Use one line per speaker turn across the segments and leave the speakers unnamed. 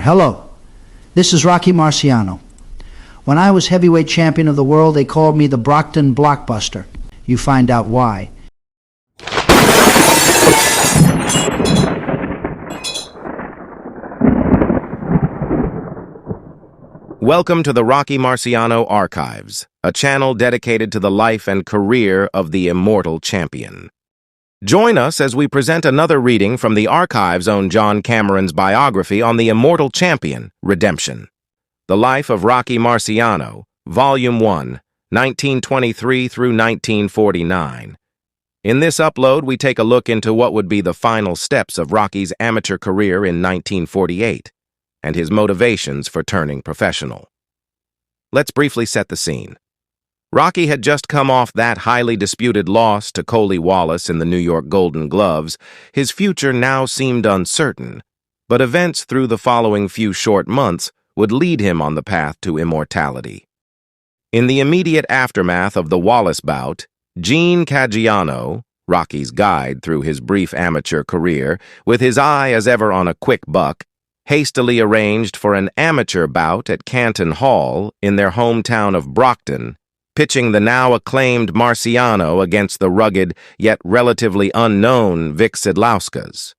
Hello, this is Rocky Marciano. When I was heavyweight champion of the world, they called me the Brockton Blockbuster. You find out why.
Welcome to the Rocky Marciano Archives, a channel dedicated to the life and career of the immortal champion. Join us as we present another reading from the Archives' own John Cameron's biography on the immortal champion, Redemption. The Life of Rocky Marciano, Volume 1, 1923 through 1949. In this upload, we take a look into what would be the final steps of Rocky's amateur career in 1948. And his motivations for turning professional. Let's briefly set the scene. Rocky had just come off that highly disputed loss to Coley Wallace in the New York Golden Gloves. His future now seemed uncertain, but events through the following few short months would lead him on the path to immortality. In the immediate aftermath of the Wallace bout, Gene Caggiano, Rocky's guide through his brief amateur career, with his eye as ever on a quick buck, hastily arranged for an amateur bout at Canton Hall in their hometown of Brockton, pitching the now acclaimed Marciano against the rugged yet relatively unknown Vic Sidlauskas.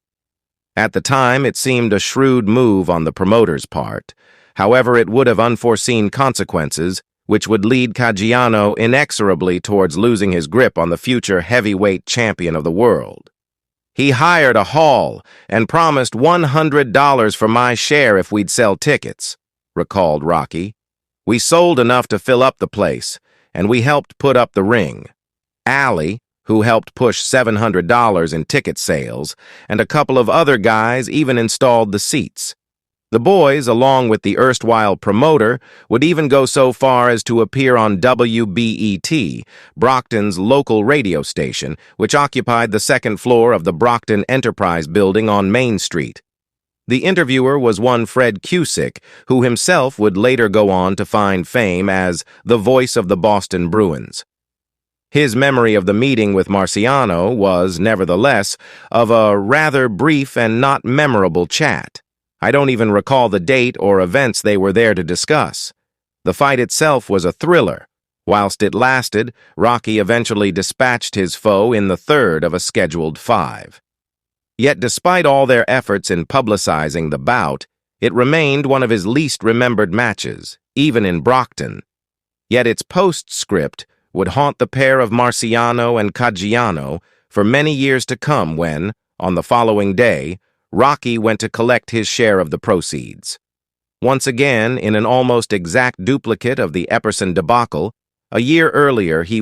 At the time, it seemed a shrewd move on the promoter's part. However, it would have unforeseen consequences, which would lead Caggiano inexorably towards losing his grip on the future heavyweight champion of the world. He hired a hall and promised $100 for my share if we'd sell tickets, recalled Rocky. We sold enough to fill up the place, and we helped put up the ring. Allie, who helped push $700 in ticket sales, and a couple of other guys even installed the seats. The boys, along with the erstwhile promoter, would even go so far as to appear on WBET, Brockton's local radio station, which occupied the second floor of the Brockton Enterprise building on Main Street. The interviewer was one Fred Cusick, who himself would later go on to find fame as the voice of the Boston Bruins. His memory of the meeting with Marciano was, nevertheless, of a rather brief and not memorable chat. I don't even recall the date or events they were there to discuss. The fight itself was a thriller. Whilst it lasted, Rocky eventually dispatched his foe in the third of a scheduled 5. Yet despite all their efforts in publicizing the bout, it remained one of his least remembered matches, even in Brockton. Yet its postscript would haunt the pair of Marciano and Caggiano for many years to come when, on the following day, Rocky went to collect his share of the proceeds. Once again, in an almost exact duplicate of the Epperson debacle, a year earlier he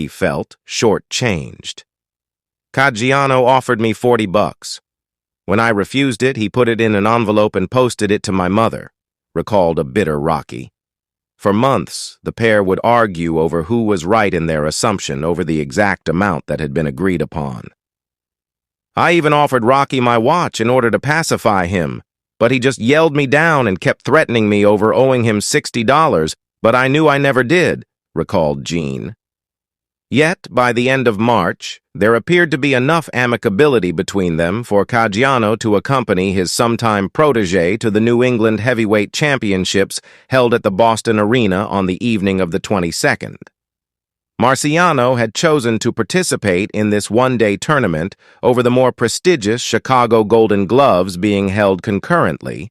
felt, short-changed. Caggiano offered me $40. When I refused it, he put it in an envelope and posted it to my mother, recalled a bitter Rocky. For months, the pair would argue over who was right in their assumption over the exact amount that had been agreed upon. I even offered Rocky my watch in order to pacify him, but he just yelled me down and kept threatening me over owing him $60, but I knew I never did, recalled Gene. Yet, by the end of March, there appeared to be enough amicability between them for Caggiano to accompany his sometime protege to the New England Heavyweight Championships held at the Boston Arena on the evening of the 22nd. Marciano had chosen to participate in this one-day tournament over the more prestigious Chicago Golden Gloves being held concurrently,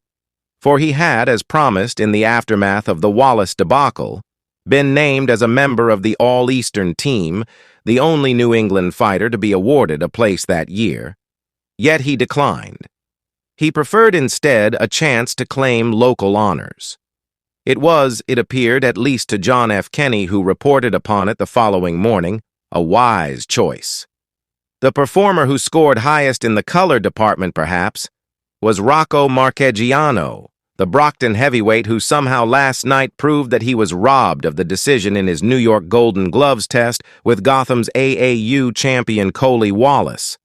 for he had, as promised in the aftermath of the Wallace debacle, been named as a member of the All-Eastern team, the only New England fighter to be awarded a place that year. Yet he declined. He preferred instead a chance to claim local honors. It was, it appeared, at least to John F. Kenney, who reported upon it the following morning, a wise choice. The performer who scored highest in the color department, perhaps, was Rocco Marciano, the Brockton heavyweight who somehow last night proved that he was robbed of the decision in his New York Golden Gloves test with Gotham's AAU champion Coley Wallace.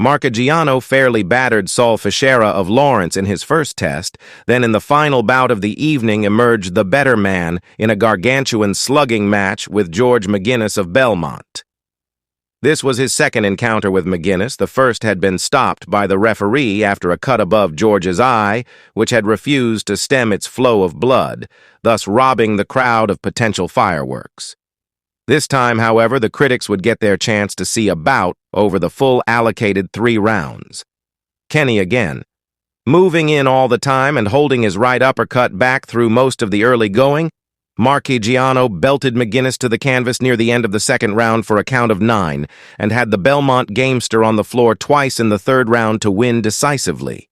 Marciano fairly battered Saul Fischera of Lawrence in his first test, then in the final bout of the evening emerged the better man in a gargantuan slugging match with George McGinnis of Belmont. This was his second encounter with McGinnis. The first had been stopped by the referee after a cut above George's eye, which had refused to stem its flow of blood, thus robbing the crowd of potential fireworks. This time, however, the critics would get their chance to see a bout over the full allocated 3 rounds. Kenny again, moving in all the time and holding his right uppercut back through most of the early going. Marciano belted McGinnis to the canvas near the end of the second round for a count of 9 and had the Belmont gamester on the floor twice in the third round to win decisively.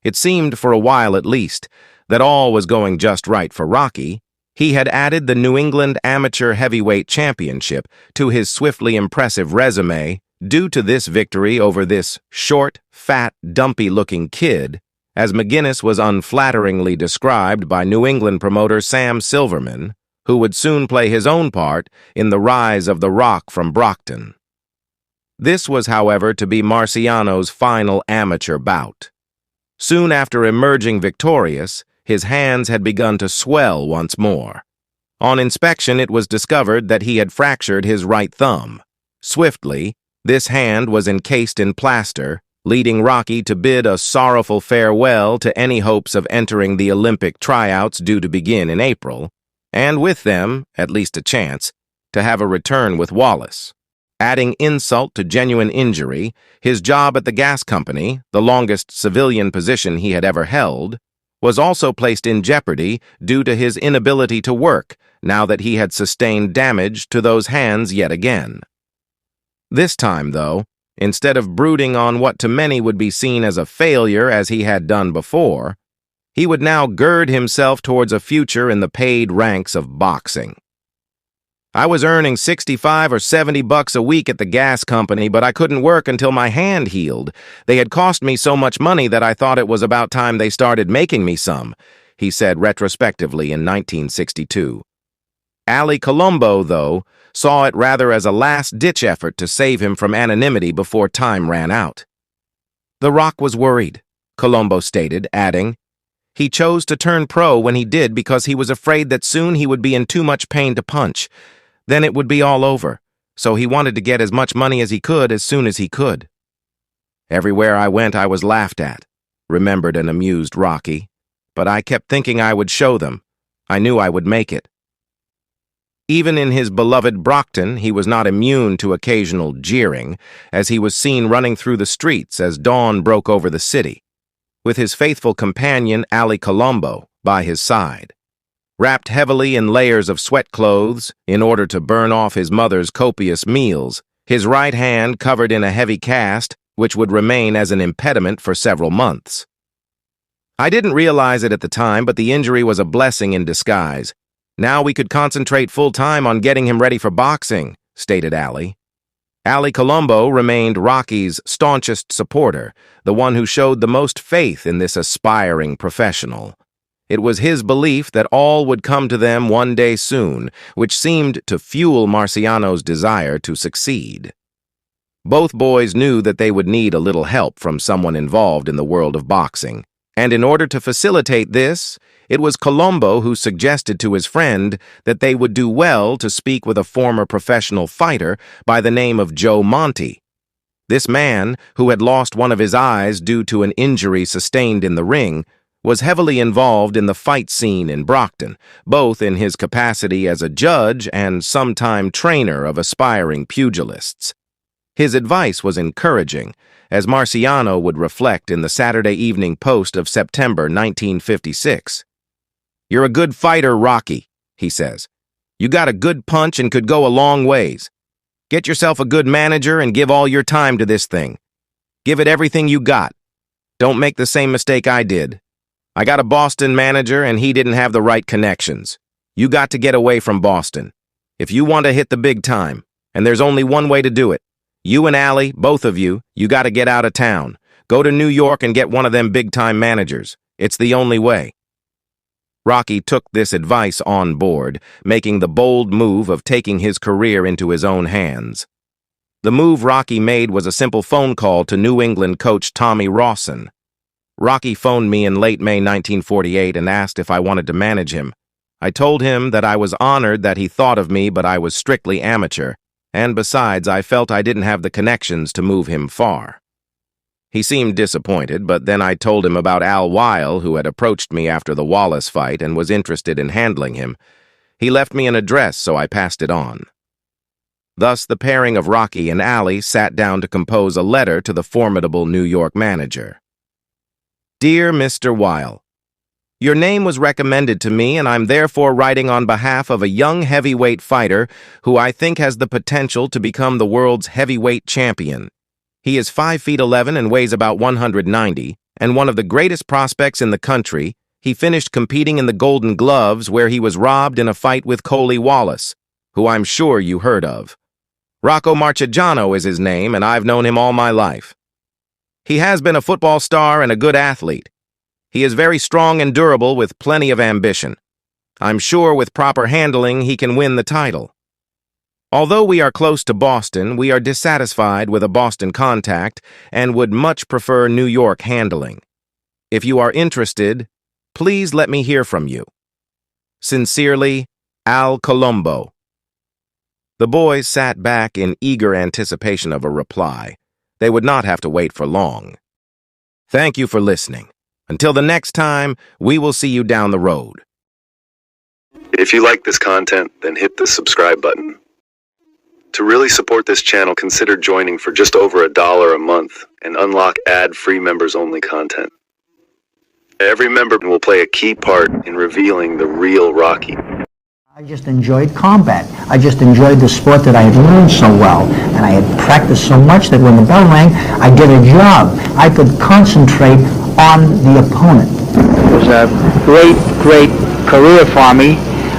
It seemed, for a while at least, that all was going just right for Rocky. He had added the New England Amateur Heavyweight Championship to his swiftly impressive resume due to this victory over this short, fat, dumpy-looking kid, as McGinnis was unflatteringly described by New England promoter Sam Silverman, who would soon play his own part in the rise of the Rock from Brockton. This was, however, to be Marciano's final amateur bout. Soon after emerging victorious, his hands had begun to swell once more. On inspection, it was discovered that he had fractured his right thumb. Swiftly, this hand was encased in plaster, leading Rocky to bid a sorrowful farewell to any hopes of entering the Olympic tryouts due to begin in April, and with them, at least a chance, to have a return with Wallace. Adding insult to genuine injury, his job at the gas company, the longest civilian position he had ever held, was also placed in jeopardy due to his inability to work now that he had sustained damage to those hands yet again. This time, though, instead of brooding on what to many would be seen as a failure as he had done before, he would now gird himself towards a future in the paid ranks of boxing. I was earning $65 or $70 a week at the gas company, but I couldn't work until my hand healed. They had cost me so much money that I thought it was about time they started making me some, he said retrospectively in 1962. Ali Colombo, though, saw it rather as a last-ditch effort to save him from anonymity before time ran out. The Rock was worried, Colombo stated, adding, he chose to turn pro when he did because he was afraid that soon he would be in too much pain to punch. Then it would be all over, so he wanted to get as much money as he could as soon as he could. Everywhere I went, I was laughed at, remembered an amused Rocky, but I kept thinking I would show them. I knew I would make it. Even in his beloved Brockton, he was not immune to occasional jeering, as he was seen running through the streets as dawn broke over the city, with his faithful companion Ali Colombo by his side. Wrapped heavily in layers of sweat clothes in order to burn off his mother's copious meals, his right hand covered in a heavy cast which would remain as an impediment for several months. I didn't realize it at the time, but the injury was a blessing in disguise. Now we could concentrate full-time on getting him ready for boxing, stated Ali. Ali Colombo remained Rocky's staunchest supporter, the one who showed the most faith in this aspiring professional. It was his belief that all would come to them one day soon, which seemed to fuel Marciano's desire to succeed. Both boys knew that they would need a little help from someone involved in the world of boxing, and in order to facilitate this, it was Colombo who suggested to his friend that they would do well to speak with a former professional fighter by the name of Joe Monty. This man, who had lost one of his eyes due to an injury sustained in the ring, was heavily involved in the fight scene in Brockton, both in his capacity as a judge and sometime trainer of aspiring pugilists. His advice was encouraging, as Marciano would reflect in the Saturday Evening Post of September 1956. "You're a good fighter, Rocky," he says. "You got a good punch and could go a long ways. Get yourself a good manager and give all your time to this thing. Give it everything you got. Don't make the same mistake I did. I got a Boston manager and he didn't have the right connections. You got to get away from Boston. If you want to hit the big time, and there's only one way to do it, you and Allie, both of you, you got to get out of town. Go to New York and get one of them big-time managers. It's the only way." Rocky took this advice on board, making the bold move of taking his career into his own hands. The move Rocky made was a simple phone call to New England coach Tommy Rawson. Rocky phoned me in late May 1948 and asked if I wanted to manage him. I told him that I was honored that he thought of me, but I was strictly amateur. and besides, I felt I didn't have the connections to move him far. He seemed disappointed, but then I told him about Al Weil, who had approached me after the Wallace fight and was interested in handling him. He left me an address, so I passed it on. Thus, the pairing of Rocky and Allie sat down to compose a letter to the formidable New York manager. Dear Mr. Weil, your name was recommended to me, and I'm therefore writing on behalf of a young heavyweight fighter who I think has the potential to become the world's heavyweight champion. He is 5'11" and weighs about 190, and one of the greatest prospects in the country. He finished competing in the Golden Gloves, where he was robbed in a fight with Coley Wallace, who I'm sure you heard of. Rocky Marciano is his name, and I've known him all my life. He has been a football star and a good athlete. He is very strong and durable with plenty of ambition. I'm sure with proper handling he can win the title. Although we are close to Boston, we are dissatisfied with a Boston contact and would much prefer New York handling. If you are interested, please let me hear from you. Sincerely, Al Colombo. The boys sat back in eager anticipation of a reply. They would not have to wait for long. Thank you for listening. Until the next time, we will see you down the road.
If you like this content, then hit the subscribe button. To really support this channel, consider joining for just over $1 a month and unlock ad-free members-only content. Every member will play a key part in revealing the real Rocky.
I just enjoyed combat. I just enjoyed the sport that I had learned so well, and I had practiced so much that when the bell rang, I did a job. I could concentrate on the opponent.
It was a great, great career for me.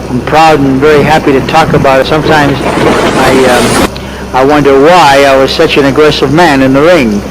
I'm proud and very happy to talk about it. Sometimes I wonder why I was such an aggressive man in the ring.